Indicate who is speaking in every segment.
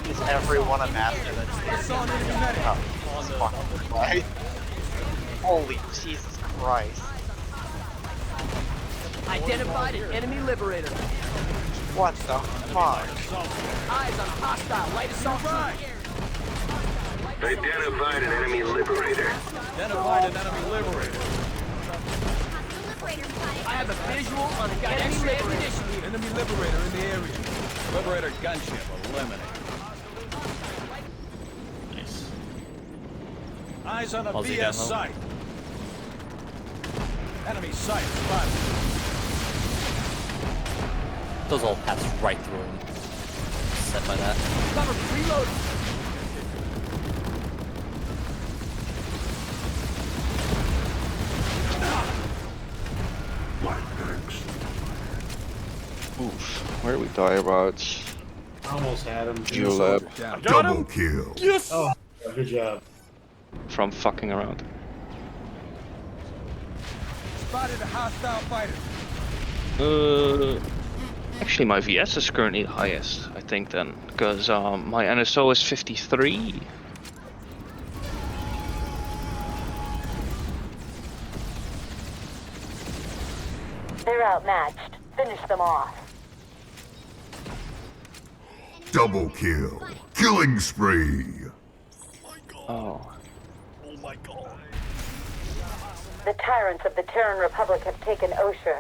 Speaker 1: Is everyone a master that's right? Holy Jesus Christ.
Speaker 2: Identified an enemy liberator.
Speaker 1: What the fuck?
Speaker 2: Eyes on hostile. Light assault team.
Speaker 3: Identified an enemy liberator.
Speaker 4: Identified an enemy liberator.
Speaker 2: I have a visual on an enemy liberator.
Speaker 4: Enemy liberator in the area. Liberator gunship eliminated.
Speaker 5: Nice.
Speaker 4: Eyes on a
Speaker 5: Aussie
Speaker 4: VS
Speaker 5: demo.
Speaker 4: site. Enemy sight spotted.
Speaker 5: Those all pass right through him. Set by that.
Speaker 2: Cover me. Reload.
Speaker 6: Oof, where do we die about?
Speaker 7: Almost had him.
Speaker 6: Geolab.
Speaker 3: Double kill.
Speaker 5: Yes!
Speaker 7: Oh, good job.
Speaker 6: From fucking around.
Speaker 4: Spotted a hostile fighter.
Speaker 6: Actually my VS is currently the highest, I think then. Because my NSO is 53.
Speaker 8: They're outmatched. Finish them off.
Speaker 3: Double kill. Killing spree.
Speaker 6: Oh.
Speaker 4: Oh my god.
Speaker 8: The tyrants of the Terran Republic have taken Osher.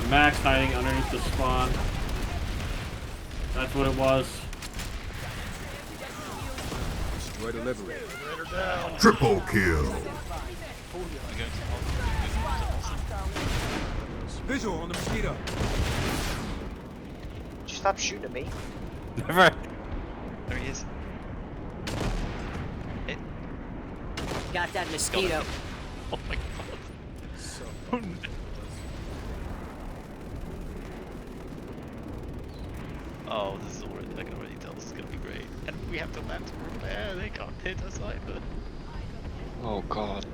Speaker 7: The Max hiding underneath the spawn. That's what it was.
Speaker 4: Destroy the liberator.
Speaker 3: Triple kill.
Speaker 4: Visual on the mosquito.
Speaker 1: Did you stop shooting at me?
Speaker 5: Never.
Speaker 1: There he is.
Speaker 2: Got that mosquito.
Speaker 5: Oh my god.
Speaker 9: Oh, this is already, I can already tell this is gonna be great. And we have to land to repair, they can't hit us either.
Speaker 6: Oh god.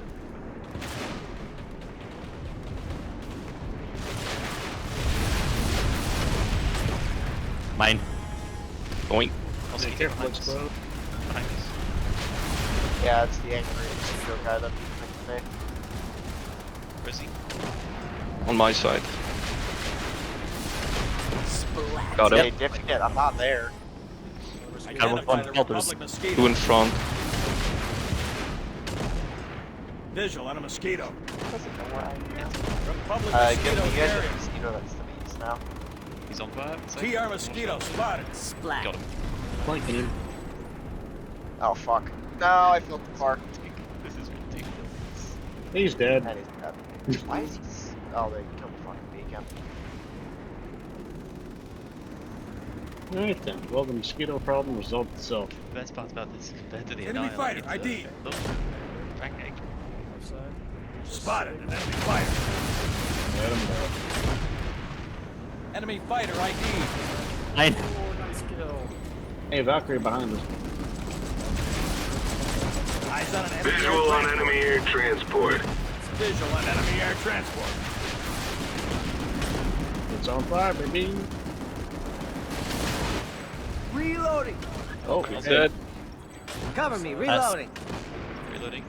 Speaker 5: Mine.
Speaker 6: Going.
Speaker 9: Also, you behind us. Behind us.
Speaker 1: Yeah, it's the angry mosquito guy that beat me.
Speaker 9: Where is he?
Speaker 6: On my side.
Speaker 2: Splat.
Speaker 6: Got
Speaker 1: Hey,
Speaker 6: it.
Speaker 1: dipshit, I'm not there.
Speaker 4: Identified a
Speaker 5: filters.
Speaker 4: Republic mosquito.
Speaker 6: Two in front.
Speaker 4: Visual on a mosquito.
Speaker 1: Doesn't know where I am.
Speaker 4: Republic
Speaker 1: Give
Speaker 4: mosquito
Speaker 1: me
Speaker 4: in the
Speaker 1: guys a
Speaker 4: area.
Speaker 1: mosquito that's the beast now.
Speaker 9: He's on fire. So
Speaker 4: TR mosquito spotted.
Speaker 2: Splat.
Speaker 9: got him.
Speaker 7: Flanking him.
Speaker 1: Oh fuck. No, I filled the car.
Speaker 9: This is ridiculous.
Speaker 7: He's dead.
Speaker 1: And he's dead. Why is he? Oh, they killed the fucking beacon.
Speaker 7: Alright then. Well, the mosquito problem resolved itself.
Speaker 9: The best part about this compared to the
Speaker 4: Enemy fighter,
Speaker 9: Annihilator,
Speaker 4: ID.
Speaker 9: Look, Frank egg.
Speaker 4: Spotted an enemy fighter.
Speaker 7: Let him know.
Speaker 4: Enemy fighter ID.
Speaker 5: Mine.
Speaker 7: Hey, Valkyrie behind us.
Speaker 4: Eyes on an enemy
Speaker 3: Visual
Speaker 4: air
Speaker 3: on
Speaker 4: transport.
Speaker 3: enemy air transport.
Speaker 4: Visual on enemy air transport.
Speaker 7: It's on fire, baby.
Speaker 2: Reloading.
Speaker 7: Oh,
Speaker 6: He's
Speaker 7: okay.
Speaker 6: dead.
Speaker 2: Cover me. Reloading.
Speaker 9: Reloading.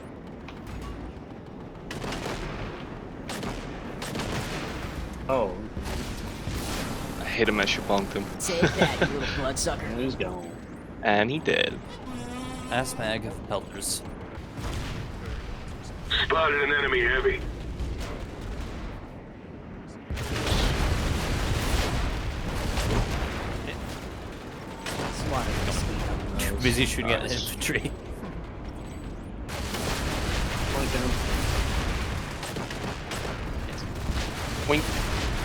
Speaker 7: Oh,
Speaker 6: I hit him as you bonked him.
Speaker 2: Take that, you little bloodsucker.
Speaker 7: and he's gone.
Speaker 6: And he did.
Speaker 5: Ass mag of pelters.
Speaker 3: Spotted an enemy heavy.
Speaker 2: Swatted mosquito.
Speaker 5: Busy shooting at infantry.
Speaker 7: Flanking him.
Speaker 6: Wink.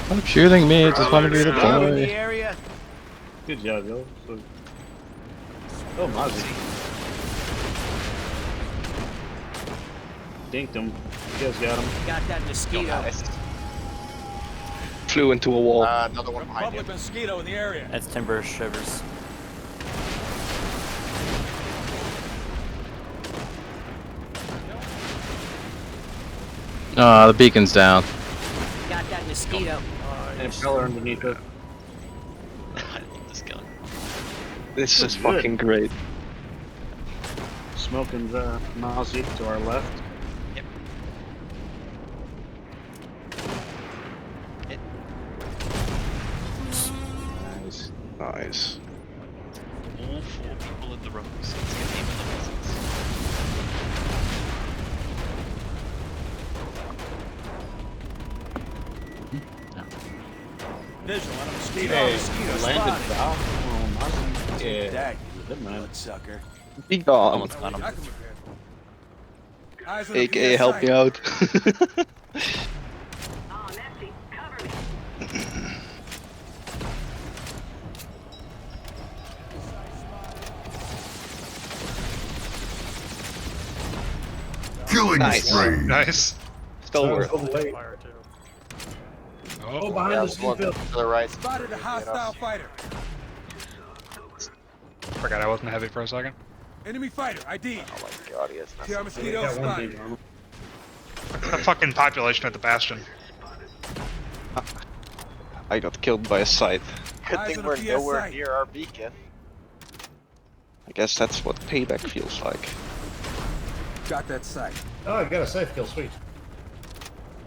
Speaker 6: Stop shooting me, just want to be the
Speaker 2: Cover in the
Speaker 6: boy.
Speaker 2: area.
Speaker 7: Good job, yo. So, oh, Mozzie. Dinked him. You guys got him.
Speaker 2: Got that mosquito.
Speaker 1: Nice.
Speaker 6: Flew into a wall.
Speaker 1: Another one behind
Speaker 4: Republic
Speaker 1: you.
Speaker 4: mosquito in the area.
Speaker 5: That's timber shivers. The beacon's down.
Speaker 2: Got that mosquito.
Speaker 7: And impeller underneath it.
Speaker 9: I love this gun.
Speaker 6: This is fucking great.
Speaker 7: Smoking the Mozzie to our left.
Speaker 9: Yep. Hit.
Speaker 6: Nice. Nice.
Speaker 9: All 4 people in the room, so let's get aim in the muzzles.
Speaker 4: Visual on a mosquito.
Speaker 7: Hey,
Speaker 4: Mosquito
Speaker 7: landed
Speaker 4: spotted.
Speaker 7: down. Oh, Mozzie. Yeah.
Speaker 4: That
Speaker 7: Good man.
Speaker 4: bloodsucker.
Speaker 6: Be gone.
Speaker 5: Someone's got him.
Speaker 4: I can repair for you. Eyes on the
Speaker 6: AKA help me out.
Speaker 3: Killing
Speaker 6: Nice.
Speaker 3: spree.
Speaker 10: Nice.
Speaker 6: Still worth it.
Speaker 1: Fire too.
Speaker 10: Oh,
Speaker 7: behind
Speaker 1: Yeah,
Speaker 7: the
Speaker 1: there's one
Speaker 7: field.
Speaker 1: to the right.
Speaker 4: Spotted a hostile fighter.
Speaker 10: forgot I wasn't heavy for a second.
Speaker 4: Enemy fighter, ID.
Speaker 1: Oh my god, he has
Speaker 4: PR
Speaker 1: nothing.
Speaker 4: mosquito
Speaker 7: Got one
Speaker 4: spotted.
Speaker 7: big armor.
Speaker 10: The fucking population at the Bastion.
Speaker 6: I got killed by a scythe.
Speaker 1: Good
Speaker 4: Eyes
Speaker 1: thing
Speaker 4: on
Speaker 1: we're
Speaker 4: the
Speaker 1: nowhere
Speaker 4: PSI.
Speaker 1: near our beacon.
Speaker 6: I guess that's what payback feels like.
Speaker 4: Got that sight.
Speaker 7: Oh, I got a safe kill, sweet.